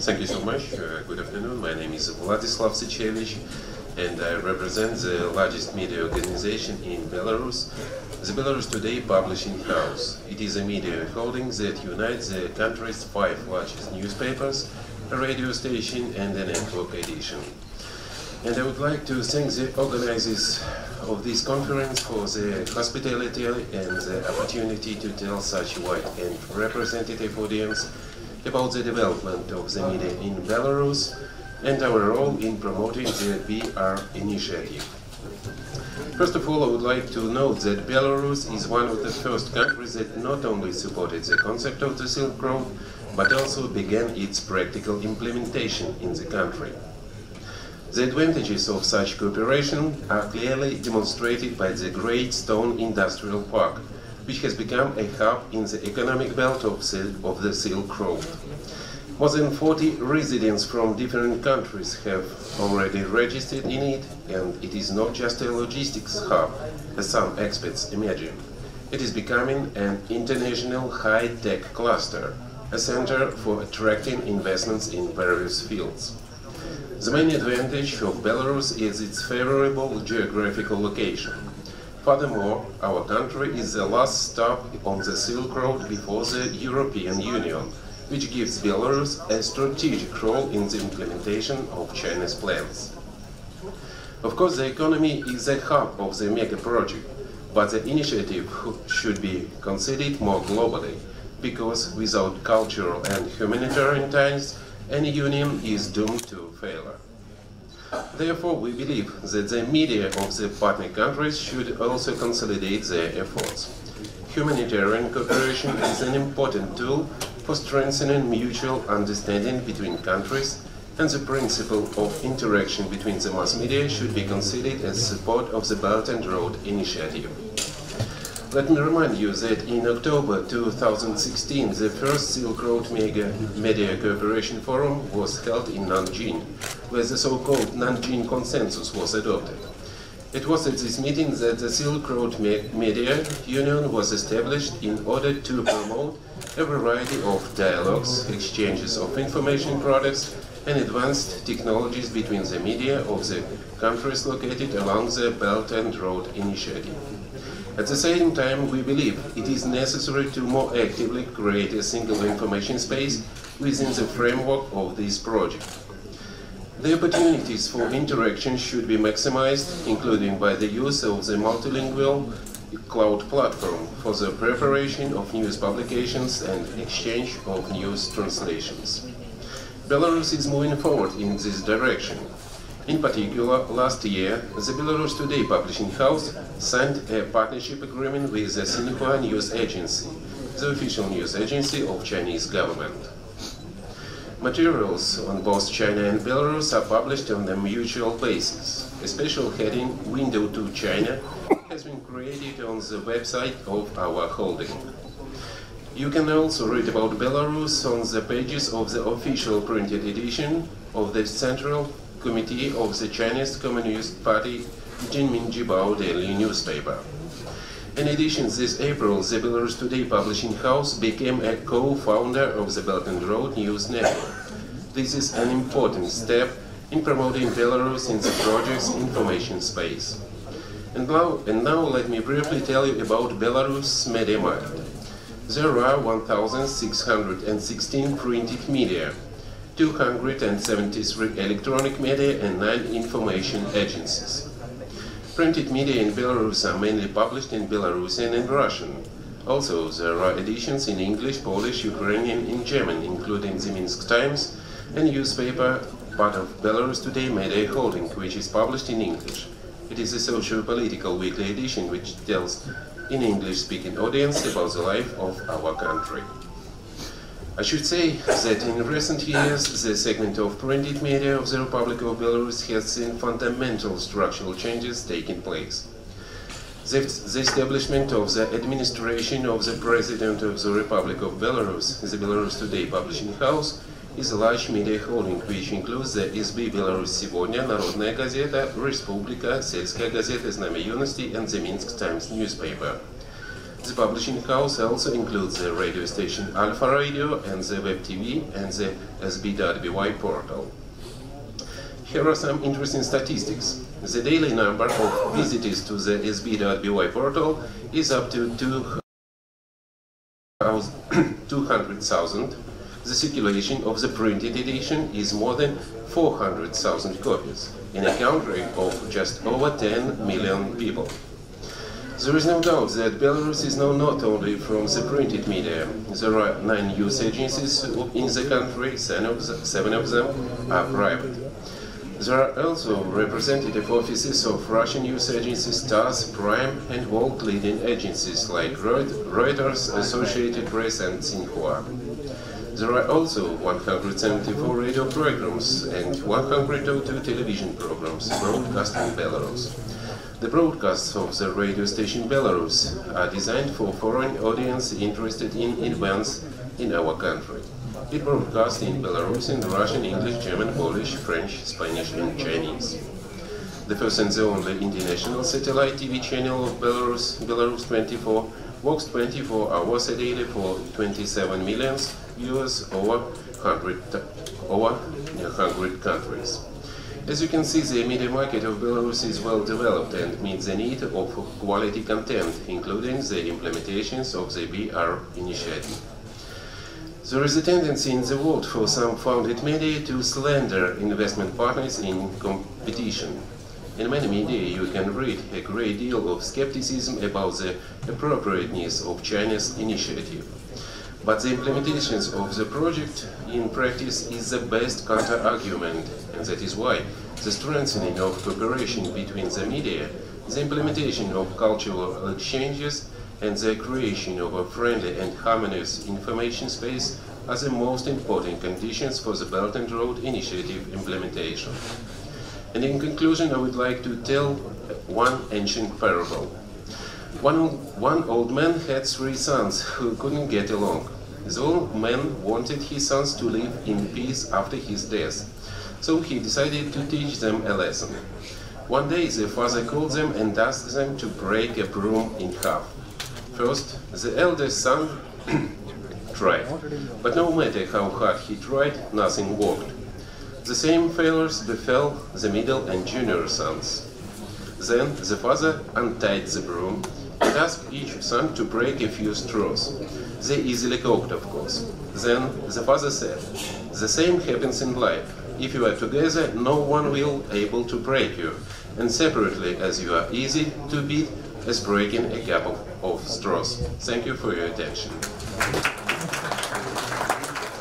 Thank you so much. Good afternoon. My name is Uladzislau Sychevich, and I represent the largest media organization in Belarus, the Belarus Today Publishing House. It is a media holding that unites the country's 5 largest newspapers, a radio station, and a network edition. And I would like to thank the organizers of this conference for the hospitality and the opportunity to tell such a wide and representative audience about the development of the media in Belarus and our role in promoting the BR initiative. First of all, I would like to note that Belarus is one of the first countries that not only supported the concept of the Silk Road, but also began its practical implementation in the country. The advantages of such cooperation are clearly demonstrated by the Great Stone Industrial Park, which has become a hub in the economic belt of the Silk Road. More than 40 residents from different countries have already registered in it, and it is not just a logistics hub, as some experts imagine. It is becoming an international high-tech cluster, a center for attracting investments in various fields. The main advantage of Belarus is its favorable geographical location. Furthermore, our country is the last stop on the Silk Road before the European Union, which gives Belarus a strategic role in the implementation of China's plans. Of course, the economy is the hub of the mega project, but the initiative should be considered more globally, because without cultural and humanitarian ties, any union is doomed to failure. Therefore, we believe that the media of the partner countries should also consolidate their efforts. Humanitarian cooperation is an important tool for strengthening mutual understanding between countries, and the principle of interaction between the mass media should be considered as support of the Belt and Road Initiative. Let me remind you that in October 2016, the first Silk Road Media Cooperation Forum was held in Nanjing, where the so-called Nanjing Consensus was adopted. It was at this meeting that the Silk Road Media Union was established in order to promote a variety of dialogues, exchanges of information products, and advanced technologies between the media of the countries located along the Belt and Road Initiative. At the same time, we believe it is necessary to more actively create a single information space within the framework of this project. The opportunities for interaction should be maximized, including by the use of the multilingual cloud platform for the preparation of news publications and exchange of news translations. Belarus is moving forward in this direction. In particular, last year, the Belarus Today Publishing House signed a partnership agreement with the Xinhua News Agency, the official news agency of Chinese government. Materials on both China and Belarus are published on a mutual basis. A special heading, Window to China, has been created on the website of our holding. You can also read about Belarus on the pages of the official printed edition of the Central Committee of the Chinese Communist Party Jinminjibao daily newspaper. In addition, this April, the Belarus Today Publishing House became a co-founder of the Belt and Road News Network. This is an important step in promoting Belarus in the project's information space. And now let me briefly tell you about Belarus media market. There are 1,616 printed media, 273 electronic media, and 9 information agencies. Printed media in Belarus are mainly published in Belarusian and Russian. Also, there are editions in English, Polish, Ukrainian, and German, including the Minsk Times, a newspaper part of Belarus Today Media Holding, which is published in English. It is a socio-political weekly edition which tells an English-speaking audience about the life of our country. I should say that in recent years, the segment of printed media of the Republic of Belarus has seen fundamental structural changes taking place. The establishment of the administration of the President of the Republic of Belarus, the Belarus Today Publishing House, is a large media holding, which includes the SB Belarus Сегодня, Народная газета, Respublika, Сельская газета, Знамя юности, and the Minsk Times newspaper. The publishing house also includes the radio station Alpha Radio and the web TV and the SBWY portal. Here are some interesting statistics. The daily number of visitors to the SBWY portal is up to 200,000. The circulation of the printed edition is more than 400,000 copies in a country of just over 10 million people. There is no doubt that Belarus is known not only from the printed media. There are 9 news agencies in the country, 7 of them are private. There are also representative offices of Russian news agencies TASS, Prime and world-leading agencies like Reuters, Associated Press and Xinhua. There are also 174 radio programs and 102 television programs broadcast in Belarus. The broadcasts of the radio station Belarus are designed for foreign audience interested in events in our country. It broadcasts in Belarusian, Russian, English, German, Polish, French, Spanish and Chinese. The first and the only international satellite TV channel of Belarus, Belarus 24, works 24 hours a day for 27 million viewers over 100 countries. As you can see, the media market of Belarus is well developed and meets the need of quality content, including the implementations of the BR initiative. There is a tendency in the world for some founded media to slander investment partners in competition. In many media you can read a great deal of skepticism about the appropriateness of China's initiative. But the implementations of the project in practice is the best counter-argument, and that is why the strengthening of cooperation between the media, the implementation of cultural exchanges, and the creation of a friendly and harmonious information space are the most important conditions for the Belt and Road Initiative implementation. And in conclusion, I would like to tell one ancient parable. One old man had 3 sons who couldn't get along. The old man wanted his sons to live in peace after his death, so he decided to teach them a lesson. One day the father called them and asked them to break a broom in half. First, the eldest son tried, but no matter how hard he tried, nothing worked. The same failures befell the middle and junior sons. Then the father untied the broom and asked each son to break a few straws. They easily coped, of course. Then the father said, "The same happens in life. If you are together, no one will be able to break you, and separately as you are easy to beat as breaking a cup of straws." Thank you for your attention.